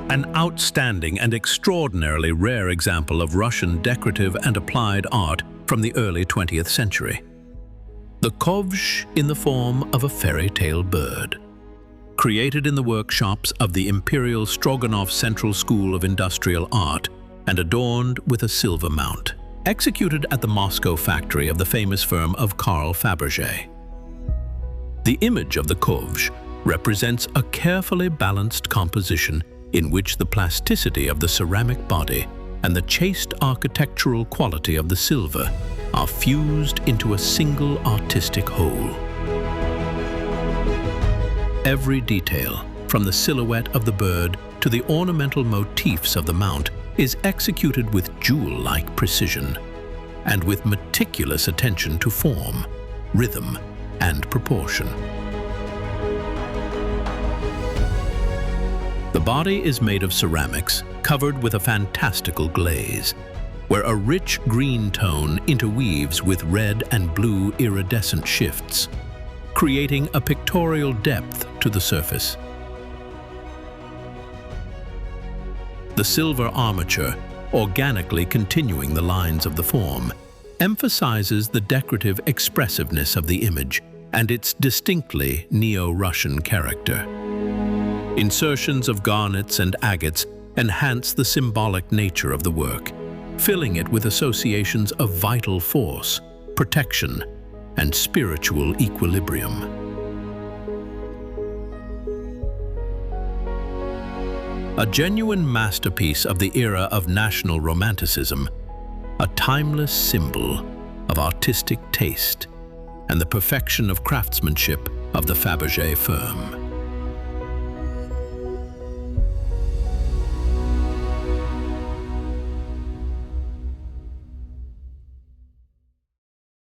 an outstanding and extraordinarily rare example of Russian decorative and applied art from the early 20th century. The kovsh in the form of a fairy tale bird. Created in the workshops of the Imperial Stroganov Central School of Industrial Art and adorned with a silver mount. Executed at the Moscow factory of the famous firm of Karl Fabergé. The image of the kovsh represents a carefully balanced composition in which the plasticity of the ceramic body and the chaste architectural quality of the silver are fused into a single artistic whole. Every detail, from the silhouette of the bird to the ornamental motifs of the mount, is executed with jewel-like precision and with meticulous attention to form, rhythm, and proportion. The body is made of ceramics covered with a fantastical glaze, where a rich green tone interweaves with red and blue iridescent shifts, creating a pictorial depth to the surface. The silver armature, organically continuing the lines of the form, emphasizes the decorative expressiveness of the image and its distinctly Neo-Russian character. Insertions of garnets and agates enhance the symbolic nature of the work, filling it with associations of vital force, protection, and spiritual equilibrium. A genuine masterpiece of the era of national romanticism, a timeless symbol of artistic taste and the perfection of craftsmanship of the Fabergé firm.